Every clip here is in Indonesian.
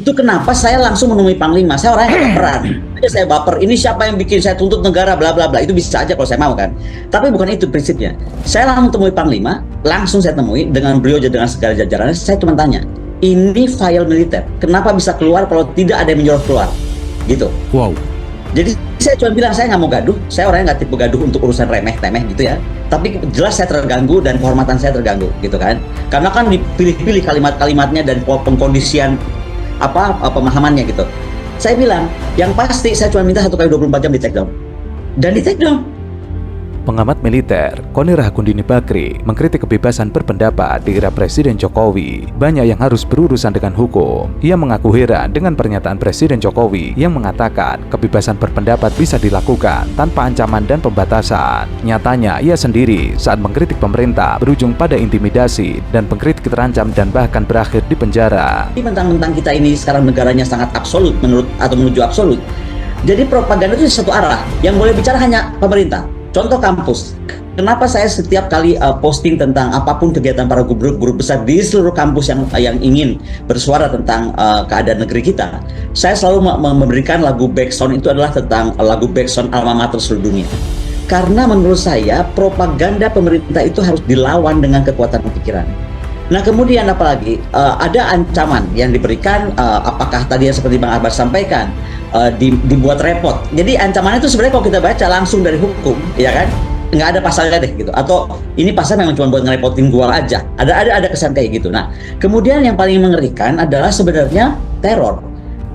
Itu kenapa saya langsung menemui Panglima. Saya orangnya nggak baperan. Jadi saya baper, ini siapa yang bikin saya tuntut negara, bla bla bla. Itu bisa aja kalau saya mau kan. Tapi bukan itu prinsipnya. Saya langsung temui Panglima, langsung saya temui dengan beliau dengan segala jajarannya. Saya cuma tanya, ini file militer, kenapa bisa keluar kalau tidak ada yang menyuruh keluar? Gitu. Wow. Jadi saya cuma bilang saya nggak mau gaduh. Saya orangnya nggak tipe gaduh untuk urusan remeh-temeh gitu ya. Tapi jelas saya terganggu dan kehormatan saya terganggu gitu kan. Karena kan dipilih-pilih kalimat-kalimatnya dan pengkondisian pemahamannya gitu. Saya bilang, yang pasti saya cuma minta 1 kali 24 jam di take down. Dan di take down. Pengamat militer, Koni Rahakundini Bakri, mengkritik kebebasan berpendapat di era Presiden Jokowi. Banyak yang harus berurusan dengan hukum. Ia mengaku heran dengan pernyataan Presiden Jokowi yang mengatakan kebebasan berpendapat bisa dilakukan tanpa ancaman dan pembatasan. Nyatanya, ia sendiri saat mengkritik pemerintah berujung pada intimidasi dan pengkritik terancam dan bahkan berakhir di penjara. Mentang-mentang kita ini sekarang negaranya sangat absolut menuju absolut. Jadi propaganda itu satu arah. Yang boleh bicara hanya pemerintah. Contoh kampus, kenapa saya setiap kali posting tentang apapun kegiatan para guru besar di seluruh kampus yang ingin bersuara tentang keadaan negeri kita, saya selalu memberikan lagu backsound itu adalah tentang lagu backsound alma mater seluruh dunia. Karena menurut saya propaganda pemerintah itu harus dilawan dengan kekuatan pikiran. Nah kemudian apalagi ada ancaman yang diberikan, apakah tadi yang seperti Bang Abbas sampaikan, dibuat repot. Jadi ancamannya itu sebenarnya kalau kita baca langsung dari hukum, ya kan, nggak ada pasalnya deh gitu. Atau ini pasal memang cuma buat ngerepotin gua aja. Ada kesan kayak gitu. Nah kemudian yang paling mengerikan adalah sebenarnya teror.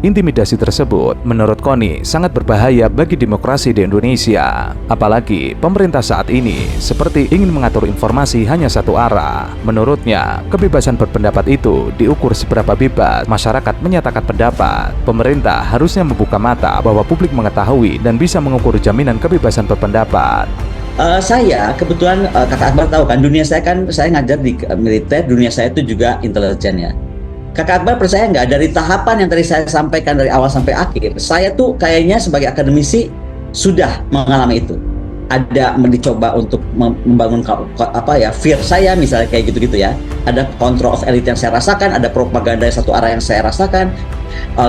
Intimidasi tersebut, menurut Koni, sangat berbahaya bagi demokrasi di Indonesia. Apalagi pemerintah saat ini seperti ingin mengatur informasi hanya satu arah. Menurutnya, kebebasan berpendapat itu diukur seberapa bebas masyarakat menyatakan pendapat. Pemerintah harusnya membuka mata bahwa publik mengetahui dan bisa mengukur jaminan kebebasan berpendapat. Saya kebetulan Kakak Akbar tahu kan, saya ngajar di militer, dunia saya itu juga intelijen ya. Kakak Akbar percaya nggak, dari tahapan yang tadi saya sampaikan dari awal sampai akhir, saya tuh kayaknya sebagai akademisi sudah mengalami itu. Ada mencoba untuk membangun fear saya misalnya kayak gitu-gitu ya. Ada control of elite yang saya rasakan, ada propaganda yang satu arah yang saya rasakan.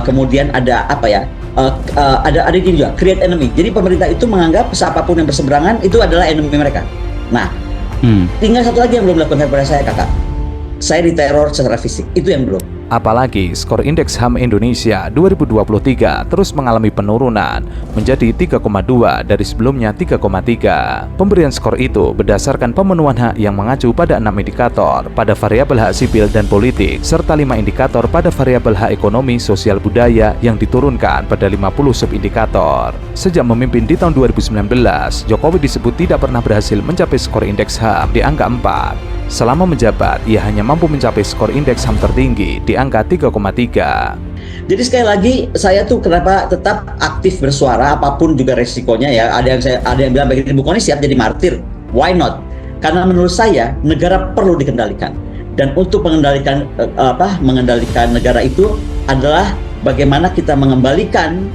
Kemudian ada ada gini juga, create enemy. Jadi pemerintah itu menganggap siapapun yang berseberangan itu adalah enemy mereka. Nah, tinggal satu lagi yang belum dilakukan pada saya, Kakak. Saya diteror secara fisik, itu yang belum. Apalagi skor Indeks HAM Indonesia 2023 terus mengalami penurunan menjadi 3,2 dari sebelumnya 3,3. Pemberian skor itu berdasarkan pemenuhan hak yang mengacu pada 6 indikator pada variabel hak sipil dan politik, serta 5 indikator pada variabel hak ekonomi, sosial, budaya yang diturunkan pada 50 subindikator. Sejak memimpin di tahun 2019, Jokowi disebut tidak pernah berhasil mencapai skor Indeks HAM di angka 4. Selama menjabat, ia hanya mampu mencapai skor Indeks HAM tertinggi di angka 3,3. Jadi sekali lagi, saya tuh kenapa tetap aktif bersuara apapun juga resikonya ya. Ada yang bilang begini, Bu Koni siap jadi martir. Why not? Karena menurut saya negara perlu dikendalikan. Dan untuk mengendalikan negara itu adalah bagaimana kita mengembalikan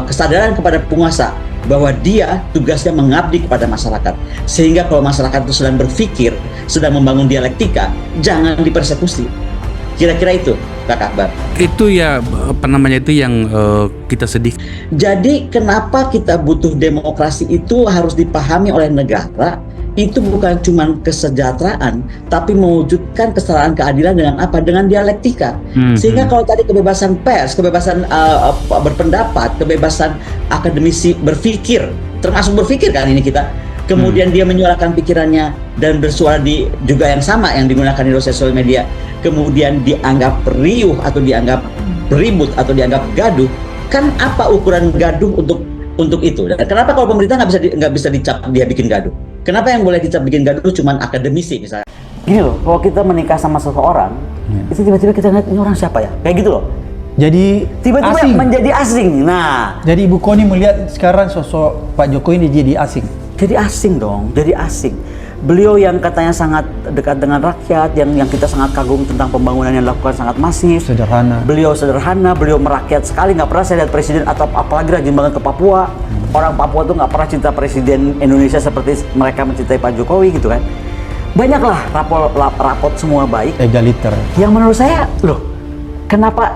kesadaran kepada penguasa bahwa dia tugasnya mengabdi kepada masyarakat. Sehingga kalau masyarakat itu sedang berpikir, sedang membangun dialektika, jangan dipersekusi. Kira-kira itu, Kak Akbar. Itu ya, yang kita sedih. Jadi kenapa kita butuh demokrasi itu harus dipahami oleh negara, itu bukan cuma kesejahteraan, tapi mewujudkan kesetaraan keadilan dengan apa? Dengan dialektika. Sehingga kalau tadi kebebasan pers, kebebasan berpendapat, kebebasan akademisi berpikir, termasuk berpikir kan ini kita, kemudian dia menyuarakan pikirannya dan bersuara di juga yang sama yang digunakan di sosial media, kemudian dianggap riuh atau dianggap beribut atau dianggap gaduh, kan apa ukuran gaduh untuk itu? Dan kenapa kalau pemerintah nggak bisa dicap dia bikin gaduh? Kenapa yang boleh dicap bikin gaduh cuma akademisi misalnya? Gini loh, kalau kita menikah sama seseorang, itu tiba-tiba kita ngeliat ini orang siapa ya? Kayak gitu loh. Jadi tiba-tiba asing. menjadi asing. Nah, jadi Ibu Koni melihat sekarang sosok Pak Jokowi ini jadi asing. Jadi asing dong, jadi asing. Beliau yang katanya sangat dekat dengan rakyat, yang kita sangat kagum tentang pembangunan yang dilakukan sangat masif. Sederhana. Beliau sederhana, beliau merakyat sekali. Nggak pernah saya lihat presiden atau apalagi rajin banget ke Papua. Orang Papua tuh nggak pernah cinta presiden Indonesia seperti mereka mencintai Pak Jokowi gitu kan. Banyaklah rapot semua baik. Egaliter. Yang menurut saya, loh, kenapa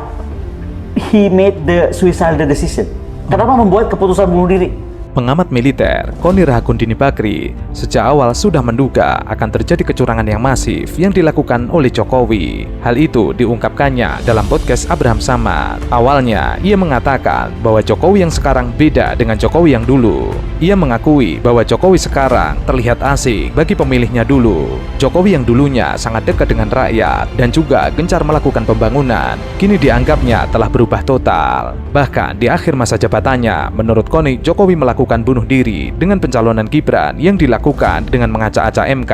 he made the suicidal decision? Kenapa membuat keputusan bunuh diri? Pengamat militer, Koni Rahakundini Bakri, sejak awal sudah menduga akan terjadi kecurangan yang masif yang dilakukan oleh Jokowi. Hal itu diungkapkannya dalam podcast Abraham Samad. Awalnya, ia mengatakan bahwa Jokowi yang sekarang beda dengan Jokowi yang dulu. Ia mengakui bahwa Jokowi sekarang terlihat asing bagi pemilihnya dulu. Jokowi yang dulunya sangat dekat dengan rakyat dan juga gencar melakukan pembangunan, kini dianggapnya telah berubah total. Bahkan di akhir masa jabatannya, menurut Koni, Jokowi melakukan bunuh diri dengan pencalonan Gibran yang dilakukan dengan mengacak-acak MK.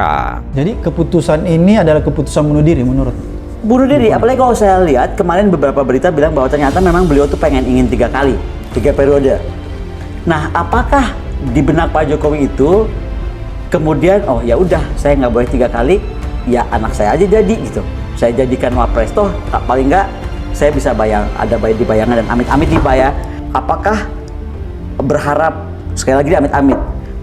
Jadi keputusan ini adalah keputusan bunuh diri menurut? Bunuh diri, apalagi kalau saya lihat kemarin beberapa berita bilang bahwa ternyata memang beliau tuh ingin 3 kali, 3 periode. Nah, apakah di benak Pak Jokowi itu kemudian, oh ya udah, saya nggak boleh 3 kali, ya anak saya aja jadi gitu. Saya jadikan wapres, toh paling nggak saya bisa ada di bayangan dan amit-amit dibayar. Apakah berharap sekali lagi amit-amit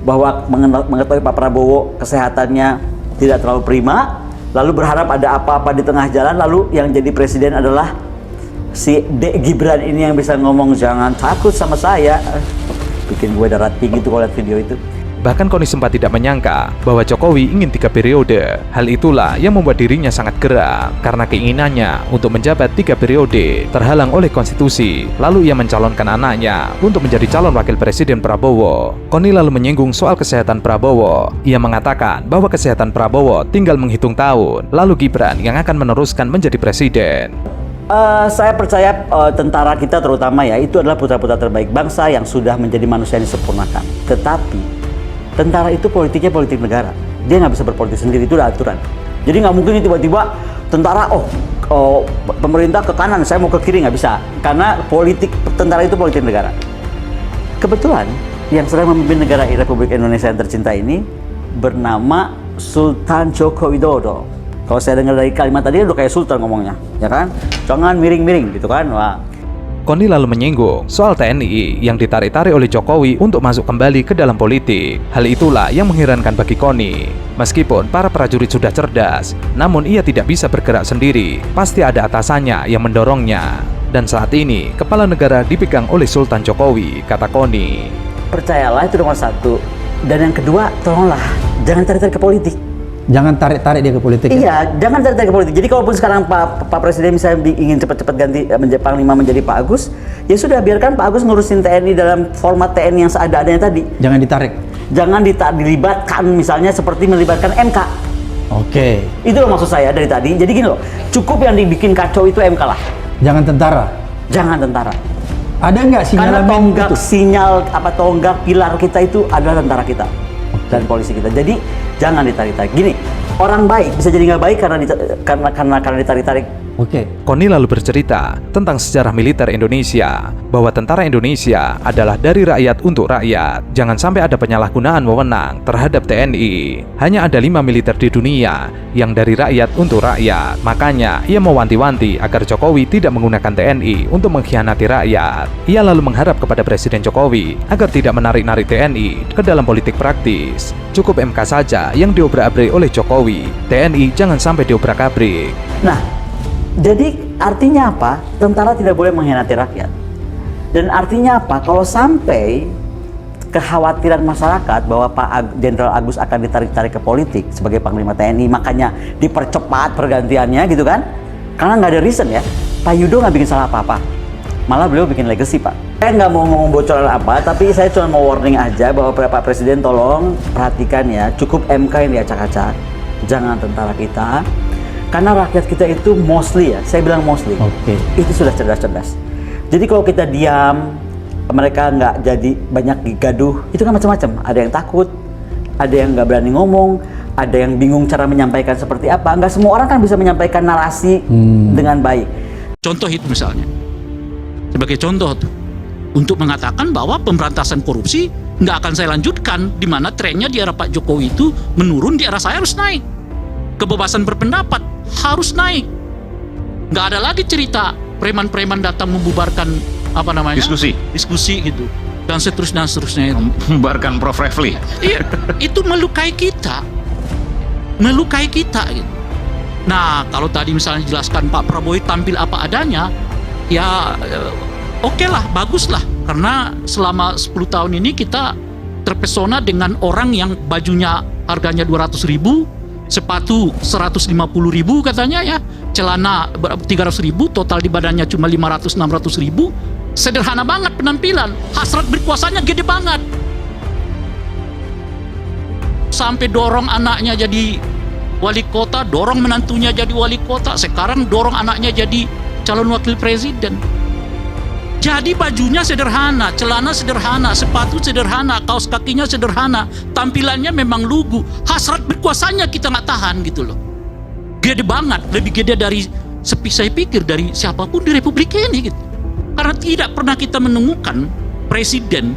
bahwa mengetahui Pak Prabowo kesehatannya tidak terlalu prima, lalu berharap ada apa-apa di tengah jalan, lalu yang jadi presiden adalah si Dek Gibran ini yang bisa ngomong jangan takut sama saya. Bikin gue darah tinggi tuh kalau lihat video itu. Bahkan Koni sempat tidak menyangka bahwa Jokowi ingin 3 periode. Hal itulah yang membuat dirinya sangat geram karena keinginannya untuk menjabat 3 periode terhalang oleh konstitusi. Lalu ia mencalonkan anaknya untuk menjadi calon wakil presiden Prabowo. Koni lalu menyinggung soal kesehatan Prabowo. Ia mengatakan bahwa kesehatan Prabowo tinggal menghitung tahun, lalu Gibran yang akan meneruskan menjadi presiden. Saya percaya tentara kita terutama ya, itu adalah putra-putra terbaik bangsa yang sudah menjadi manusia yang disempurnakan. Tetapi tentara itu politiknya politik negara. Dia nggak bisa berpolitik sendiri, itu udah aturan. Jadi nggak mungkin tiba-tiba tentara, pemerintah ke kanan, saya mau ke kiri, nggak bisa. Karena tentara itu politik negara. Kebetulan yang sedang memimpin negara Republik Indonesia yang tercinta ini bernama Sultan Joko Widodo. Kalau saya dengar dari kalimat tadi udah kayak sultan ngomongnya, ya kan? Jangan miring-miring gitu kan. Wah. Koni lalu menyinggung soal TNI yang ditarik-tarik oleh Jokowi untuk masuk kembali ke dalam politik. Hal itulah yang mengherankan bagi Koni. Meskipun para prajurit sudah cerdas, namun ia tidak bisa bergerak sendiri. Pasti ada atasannya yang mendorongnya. Dan saat ini, kepala negara dipegang oleh Sultan Jokowi, kata Koni. Percayalah, itu nomor 1. Dan yang kedua, tolonglah jangan tarik-tarik ke politik. Jangan tarik-tarik dia ke politik. Iya, jangan tarik-tarik ke politik. Jadi kalaupun sekarang Pak Presiden misalnya ingin cepat-cepat ganti Panglima menjadi Pak Agus, ya sudah biarkan Pak Agus ngurusin TNI dalam format TNI yang seada-adanya tadi. Jangan ditarik. Jangan dilibatkan misalnya seperti melibatkan MK. Oke. Itu loh maksud saya dari tadi. Jadi gini loh, cukup yang dibikin kacau itu MK lah. Jangan tentara. Jangan tentara. Ada nggak Karena sinyalemen itu? tonggak pilar kita itu adalah tentara kita dan polisi kita. Jadi jangan ditarik-tarik. Gini, orang baik bisa jadi nggak baik karena ditarik-tarik. Oke. Koni lalu bercerita tentang sejarah militer Indonesia, bahwa tentara Indonesia adalah dari rakyat untuk rakyat. Jangan sampai ada penyalahgunaan wewenang terhadap TNI. Hanya ada 5 militer di dunia yang dari rakyat untuk rakyat. Makanya ia mewanti-wanti agar Jokowi tidak menggunakan TNI untuk mengkhianati rakyat. Ia lalu mengharap kepada Presiden Jokowi agar tidak menarik-narik TNI ke dalam politik praktis. Cukup MK saja yang diobrak-abrik oleh Jokowi. TNI jangan sampai diobrak-abrik. Nah, jadi artinya apa? Tentara tidak boleh mengkhianati rakyat. Dan artinya apa? Kalau sampai kekhawatiran masyarakat bahwa Pak Jenderal Agus akan ditarik-tarik ke politik sebagai Panglima TNI, makanya dipercepat pergantiannya gitu kan? Karena nggak ada reason ya. Pak Yudo nggak bikin salah apa-apa. Malah beliau bikin legacy, Pak. Saya nggak mau ngomong bocoran apa, tapi saya cuma mau warning aja bahwa Pak Presiden tolong perhatikan ya, cukup MK yang diacak-acak. Jangan tentara kita. Karena rakyat kita itu mostly ya, saya bilang mostly, itu sudah cerdas-cerdas. Jadi kalau kita diam, mereka nggak jadi banyak gaduh, itu kan macam-macam. Ada yang takut, ada yang nggak berani ngomong, ada yang bingung cara menyampaikan seperti apa. Nggak semua orang kan bisa menyampaikan narasi dengan baik. Contoh itu misalnya, sebagai contoh tuh, untuk mengatakan bahwa pemberantasan korupsi nggak akan saya lanjutkan, di mana trennya di era Pak Jokowi itu menurun, di era saya harus naik. Kebebasan berpendapat harus naik. Nggak ada lagi cerita preman-preman datang membubarkan diskusi gitu, dan seterusnya itu. Membubarkan Prof. Refli. Iya, itu melukai kita gitu. Nah, kalau tadi misalnya jelaskan Pak Prabowo tampil apa adanya, ya oke lah, bagus lah. Karena selama 10 tahun ini kita terpesona dengan orang yang bajunya harganya 200.000, sepatu 150.000 katanya ya, celana 300.000, total di badannya cuma 500-600.000. Sederhana banget penampilan, hasrat berkuasanya gede banget. Sampai dorong anaknya jadi wali kota, dorong menantunya jadi wali kota, sekarang dorong anaknya jadi calon wakil presiden. Jadi bajunya sederhana, celana sederhana, sepatu sederhana, kaos kakinya sederhana, tampilannya memang lugu. Hasrat berkuasanya kita nggak tahan gitu loh. Gede banget, lebih gede dari saya pikir dari siapapun di Republik ini gitu. Karena tidak pernah kita menemukan presiden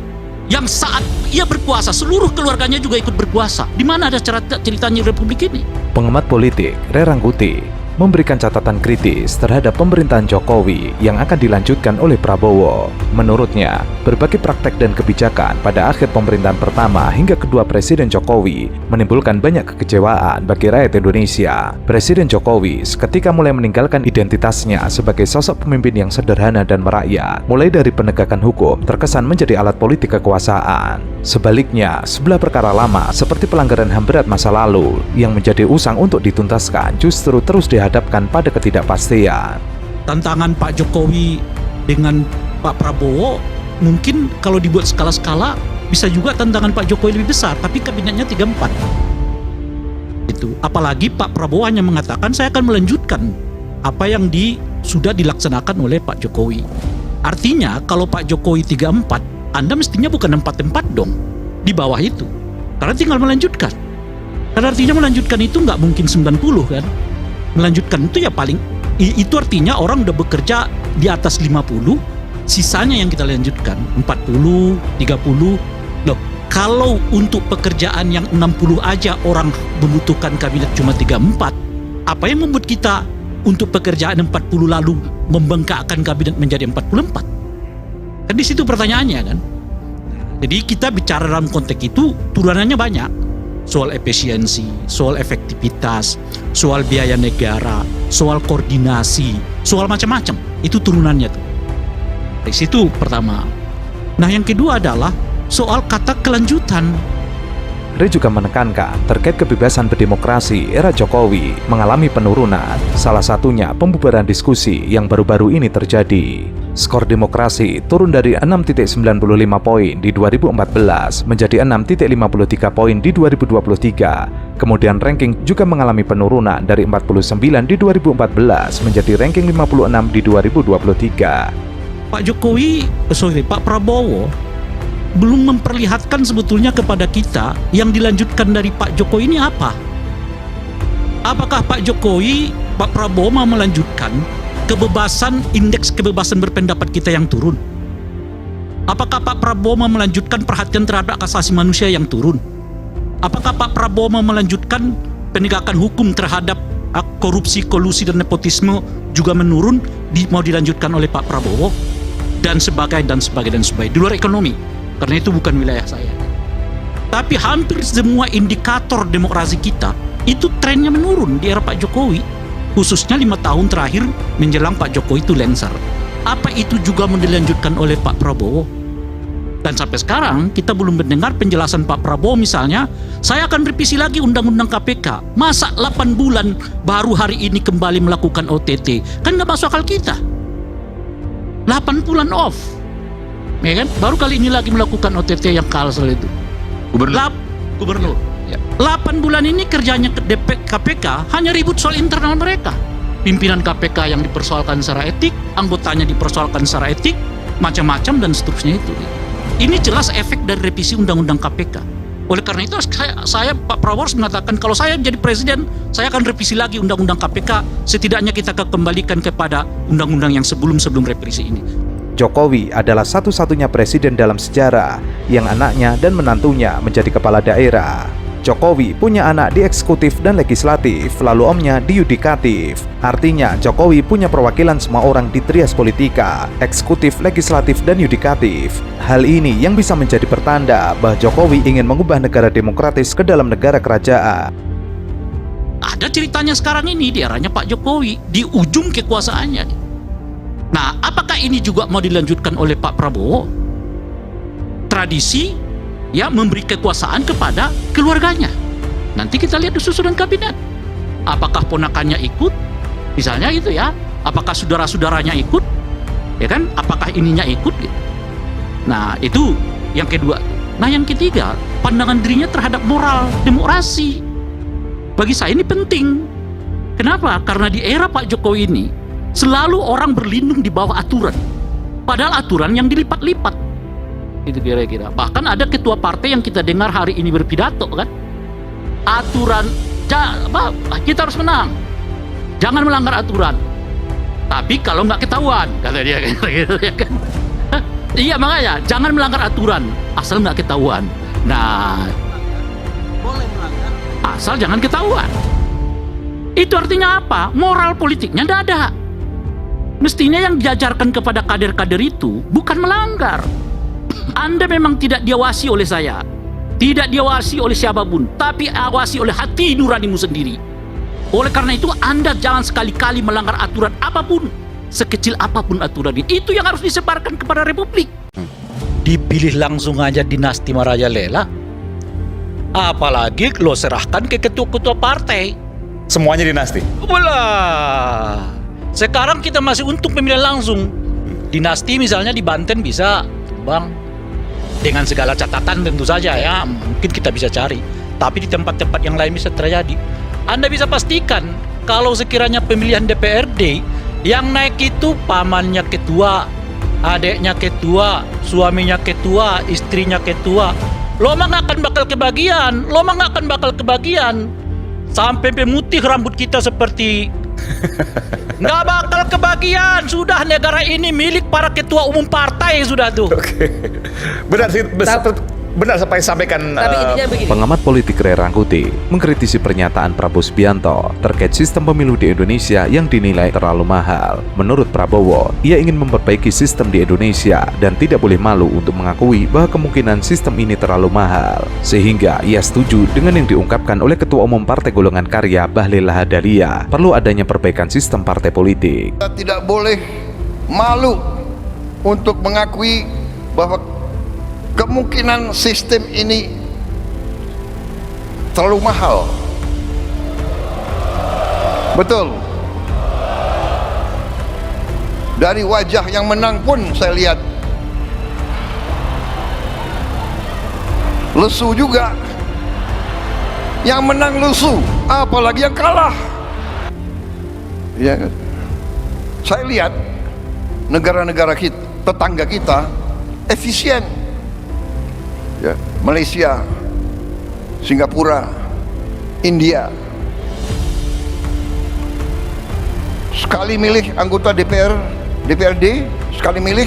yang saat ia berkuasa seluruh keluarganya juga ikut berkuasa. Di mana ada ceritanya Republik ini? Pengamat politik Ray Rangkuti memberikan catatan kritis terhadap pemerintahan Jokowi yang akan dilanjutkan oleh Prabowo. Menurutnya, berbagai praktek dan kebijakan pada akhir pemerintahan pertama hingga kedua Presiden Jokowi menimbulkan banyak kekecewaan bagi rakyat Indonesia. Presiden Jokowi seketika mulai meninggalkan identitasnya sebagai sosok pemimpin yang sederhana dan merakyat, mulai dari penegakan hukum terkesan menjadi alat politik kekuasaan. Sebaliknya, sebelah perkara lama seperti pelanggaran HAM berat masa lalu yang menjadi usang untuk dituntaskan justru terus dihadapkan pada ketidakpastian. Tantangan Pak Jokowi dengan Pak Prabowo mungkin kalau dibuat skala-skala bisa juga tantangan Pak Jokowi lebih besar, tapi kabinetnya 3-4. Itu. Apalagi Pak Prabowo hanya mengatakan saya akan melanjutkan apa yang sudah dilaksanakan oleh Pak Jokowi. Artinya kalau Pak Jokowi 3-4, Anda mestinya bukan 4-4 dong di bawah itu. Karena tinggal melanjutkan. Karena artinya melanjutkan itu nggak mungkin 90 kan. Melanjutkan itu ya paling, itu artinya orang udah bekerja di atas 50, sisanya yang kita lanjutkan 40, 30. Loh, kalau untuk pekerjaan yang 60 aja orang membutuhkan kabinet cuma 34, apa yang membuat kita untuk pekerjaan 40 lalu membengkakkan kabinet menjadi 44? Kan di situ pertanyaannya kan. Jadi kita bicara dalam konteks itu turunannya banyak. Soal efisiensi, soal efektivitas, soal biaya negara, soal koordinasi, soal macam-macam. Itu turunannya tuh. Dari situ pertama. Nah yang kedua adalah soal kata kelanjutan. Ray juga menekankan terkait kebebasan berdemokrasi era Jokowi mengalami penurunan, salah satunya pembubaran diskusi yang baru-baru ini terjadi. Skor demokrasi turun dari 6.95 poin di 2014 menjadi 6.53 poin di 2023. Kemudian ranking juga mengalami penurunan dari 49 di 2014 menjadi ranking 56 di 2023. Pak Prabowo belum memperlihatkan sebetulnya kepada kita yang dilanjutkan dari Pak Jokowi ini apa. Apakah Pak Prabowo mau melanjutkan indeks kebebasan berpendapat kita yang turun? Apakah Pak Prabowo mau melanjutkan perhatian terhadap hak asasi manusia yang turun? Apakah Pak Prabowo mau melanjutkan penegakan hukum terhadap korupsi, kolusi, dan nepotisme juga menurun, mau dilanjutkan oleh Pak Prabowo? Dan sebagainya. Di luar ekonomi, karena itu bukan wilayah saya. Tapi hampir semua indikator demokrasi kita itu trennya menurun di era Pak Jokowi, khususnya 5 tahun terakhir menjelang Pak Jokowi itu lengser. Apa itu juga mau dilanjutkan oleh Pak Prabowo? Dan sampai sekarang kita belum mendengar penjelasan Pak Prabowo, misalnya saya akan revisi lagi undang-undang KPK. Masa 8 bulan baru hari ini kembali melakukan OTT? Kan nggak masuk akal kita. 8 bulan off, ya kan? Baru kali ini lagi melakukan OTT yang kalsel itu. Gubernur. Ya. 8 bulan ini kerjanya KPK hanya ribut soal internal mereka. Pimpinan KPK yang dipersoalkan secara etik, anggotanya dipersoalkan secara etik, macam-macam dan seterusnya itu. Ini jelas efek dari revisi undang-undang KPK. Oleh karena itu saya Pak Prabowo harus mengatakan kalau saya jadi presiden, saya akan revisi lagi undang-undang KPK. Setidaknya kita akan kembalikan kepada undang-undang yang sebelum revisi ini. Jokowi adalah satu-satunya presiden dalam sejarah yang anaknya dan menantunya menjadi kepala daerah. Jokowi punya anak di eksekutif dan legislatif, lalu omnya di yudikatif. Artinya Jokowi punya perwakilan semua orang di trias politika, eksekutif, legislatif, dan yudikatif. Hal ini yang bisa menjadi pertanda bahwa Jokowi ingin mengubah negara demokratis ke dalam negara kerajaan. Ada ceritanya sekarang ini di eranya Pak Jokowi, di ujung kekuasaannya. Nah, apakah ini juga mau dilanjutkan oleh Pak Prabowo? Tradisi ya memberi kekuasaan kepada keluarganya. Nanti kita lihat di susunan kabinet. Apakah ponakannya ikut? Misalnya gitu ya. Apakah saudara-saudaranya ikut? Ya kan? Apakah ininya ikut gitu? Nah, itu yang kedua. Nah, yang ketiga, pandangan dirinya terhadap moral demokrasi. Bagi saya ini penting. Kenapa? Karena di era Pak Jokowi ini selalu orang berlindung di bawah aturan. Padahal aturan yang dilipat-lipat. Itu kira-kira. Bahkan ada ketua partai yang kita dengar hari ini berpidato kan. Aturan, kita harus menang. Jangan melanggar aturan. Tapi kalau nggak ketahuan, kata dia gitu ya kan. Iya makanya, jangan melanggar aturan asal nggak ketahuan. Nah, boleh melanggar asal jangan ketahuan. Itu artinya apa? Moral politiknya tidak ada. Mestinya yang diajarkan kepada kader-kader itu bukan melanggar. Anda memang tidak diawasi oleh saya, tidak diawasi oleh siapapun, tapi awasi oleh hati nuranimu sendiri. Oleh karena itu Anda jangan sekali-kali melanggar aturan apapun, sekecil apapun aturan ini. Itu yang harus disebarkan kepada Republik. Dipilih langsung aja dinasti Marajalela, apalagi lo serahkan ke ketua-ketua partai. Semuanya dinasti. Walah. Sekarang kita masih untuk pemilihan langsung. Dinasti misalnya di Banten bisa, Bang. Dengan segala catatan tentu saja ya, mungkin kita bisa cari. Tapi di tempat-tempat yang lain bisa terjadi. Anda bisa pastikan kalau sekiranya pemilihan DPRD yang naik itu pamannya ketua, adeknya ketua, suaminya ketua, istrinya ketua. Lo mah nggak akan bakal kebagian. Sampai pemutih rambut kita seperti nggak bakal kebagian. Sudah negara ini milik para ketua umum partai sudah tuh. Oke. Benar sih, benar sampai sampaikan. Tapi intinya begini. Pengamat politik Ray Rangkuti mengkritisi pernyataan Prabowo Subianto terkait sistem pemilu di Indonesia yang dinilai terlalu mahal. Menurut Prabowo, ia ingin memperbaiki sistem di Indonesia dan tidak boleh malu untuk mengakui bahwa kemungkinan sistem ini terlalu mahal. Sehingga ia setuju dengan yang diungkapkan oleh Ketua Umum Partai Golongan Karya Bahlil Lahadalia, perlu adanya perbaikan sistem partai politik. Kita tidak boleh malu untuk mengakui bahwa kemungkinan sistem ini terlalu mahal. Betul. Dari wajah yang menang pun saya lihat lesu juga. Yang menang lesu, apalagi yang kalah. Ya, saya lihat negara-negara kita, tetangga kita efisien. Ya, Malaysia, Singapura, India. Sekali milih anggota DPRD, sekali milih,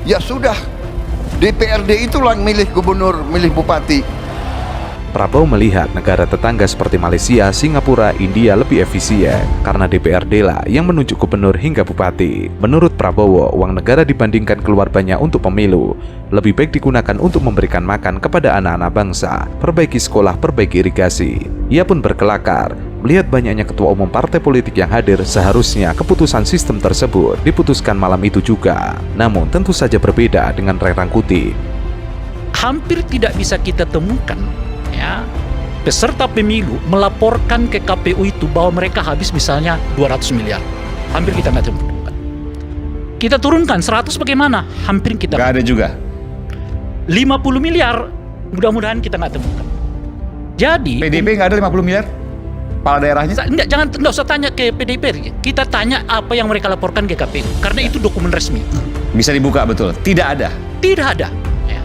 ya sudah. DPRD itulah yang milih gubernur, milih bupati. Prabowo melihat negara tetangga seperti Malaysia, Singapura, India lebih efisien karena DPRD lah yang menunjuk gubernur hingga bupati. Menurut Prabowo, uang negara dibandingkan keluar banyak untuk pemilu lebih baik digunakan untuk memberikan makan kepada anak-anak bangsa, perbaiki sekolah, perbaiki irigasi. Ia pun berkelakar melihat banyaknya ketua umum partai politik yang hadir. Seharusnya keputusan sistem tersebut diputuskan malam itu juga. Namun tentu saja berbeda dengan Ray Rangkuti. Hampir tidak bisa kita temukan ya peserta pemilu melaporkan ke KPU itu bahwa mereka habis misalnya 200 miliar. Hampir kita nggak temukan. Kita turunkan 100 bagaimana? Hampir kita Nggak ada juga. 50 miliar mudah-mudahan kita nggak temukan. Jadi PDIP nggak ada 50 miliar? Kepala daerahnya? Nggak usah tanya ke PDIP. Kita tanya apa yang mereka laporkan ke KPU karena itu dokumen resmi. Bisa dibuka betul? Tidak ada? Tidak ada ya.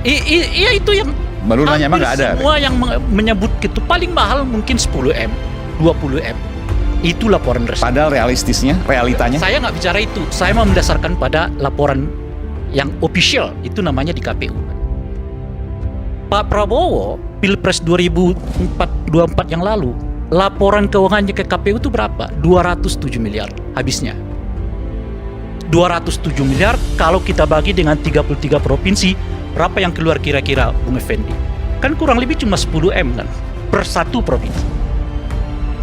Iya itu yang Baru nanya emang nggak ada? Semua yang menyebut itu paling mahal mungkin 10M, 20M. Itu laporan resmi. Padahal realitanya? Saya nggak bicara itu. Saya mau mendasarkan pada laporan yang official, itu namanya di KPU. Pak Prabowo, Pilpres 2024 yang lalu, laporan keuangannya ke KPU itu berapa? 207 miliar habisnya. 207 miliar kalau kita bagi dengan 33 provinsi, berapa yang keluar kira-kira Bung Effendi? Kan kurang lebih cuma 10M kan per satu provinsi.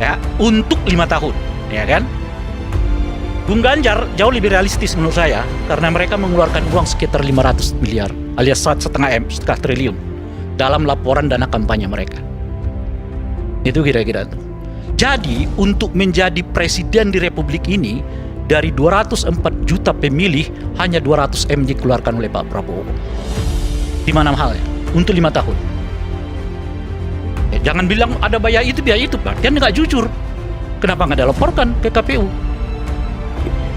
Ya, untuk 5 tahun, ya kan? Bung Ganjar jauh lebih realistis menurut saya karena mereka mengeluarkan uang sekitar 500 miliar alias 1,5 triliun dalam laporan dana kampanye mereka. Itu kira-kira tuh. Jadi untuk menjadi presiden di Republik ini dari 204 juta pemilih hanya 200 M dikeluarkan oleh Pak Prabowo. Di mana halnya? Untuk 5 tahun. Jangan bilang ada biaya itu, berarti Anda nggak jujur. Kenapa nggak dilaporkan ke KPU?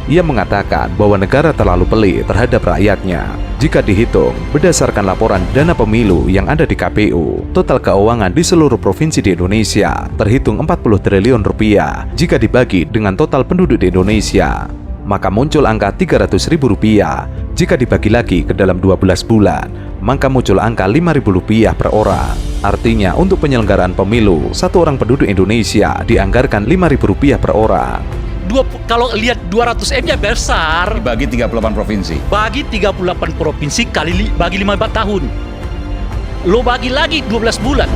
Ia mengatakan bahwa negara terlalu pelit terhadap rakyatnya. Jika dihitung berdasarkan laporan dana pemilu yang ada di KPU, total keuangan di seluruh provinsi di Indonesia terhitung 40 triliun rupiah. Jika dibagi dengan total penduduk di Indonesia, maka muncul angka 300 ribu rupiah. Jika dibagi lagi ke dalam 12 bulan, maka muncul angka 5.000 rupiah per orang. Artinya untuk penyelenggaraan pemilu, satu orang penduduk Indonesia dianggarkan 5.000 rupiah per orang. Kalau lihat 200 M-nya besar. Dibagi 38 provinsi. Bagi 38 provinsi bagi 5 tahun. Lo bagi lagi 12 bulan.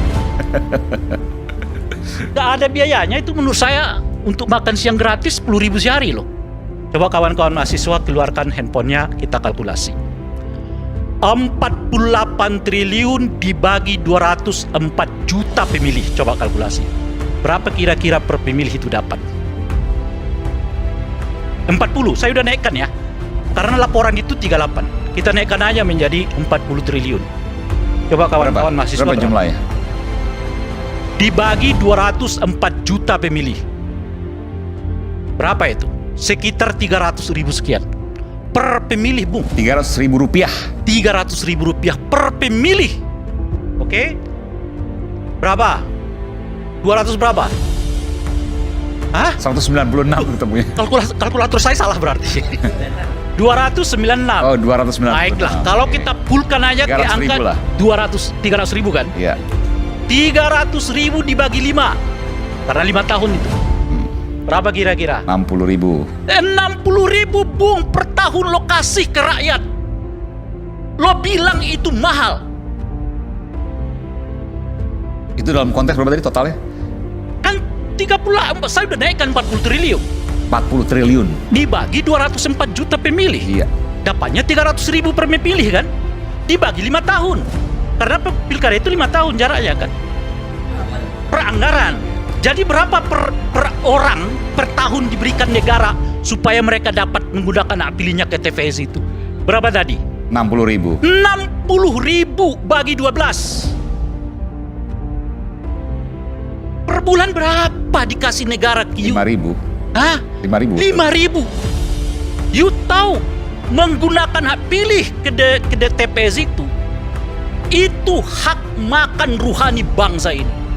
Gak ada biayanya itu menurut saya untuk makan siang gratis 10.000 sehari loh. Coba kawan-kawan mahasiswa keluarkan handphonenya, kita kalkulasi. 48 triliun dibagi 204 juta pemilih. Coba kalkulasi. Berapa kira-kira per pemilih itu dapat? 40, saya udah naikkan ya. Karena laporan itu 38. Kita naikkan aja menjadi 40 triliun. Coba kawan-kawan mahasiswa. Berapa jumlahnya? Dibagi 204 juta pemilih. Berapa itu? Sekitar 300 ribu sekian. Per pemilih, Bung. 300 ribu rupiah. 300 ribu rupiah per pemilih. Oke? Berapa? 200 berapa? Hah? 196 ketemunya. Kalkulator saya salah berarti. 296. Oh, 296. Baiklah, kalau kita pulkan aja ke 300 angka ribu lah. 300 ribu kan? Iya. 300 ribu dibagi 5. Karena 5 tahun itu. Berapa kira-kira? 60 ribu. 60 ribu, Bung, per tahun lo kasih ke rakyat. Lo bilang itu mahal. Itu dalam konteks berapa tadi totalnya? Kan 30, saya udah naikkan 40 triliun. 40 triliun. Dibagi 204 juta pemilih. Iya. Dapatnya 300 ribu per pemilih kan? Dibagi 5 tahun. Karena pilkada itu 5 tahun jaraknya kan? Per anggaran. Jadi berapa per orang per tahun diberikan negara supaya mereka dapat menggunakan hak pilihnya ke TVS itu? Berapa tadi? 60 ribu. 60 ribu bagi 12. Per bulan berapa dikasih negara ke 5 ribu. Hah? 5 ribu. 5 ribu. You tahu menggunakan hak pilih ke TPS itu hak makan ruhani bangsa ini.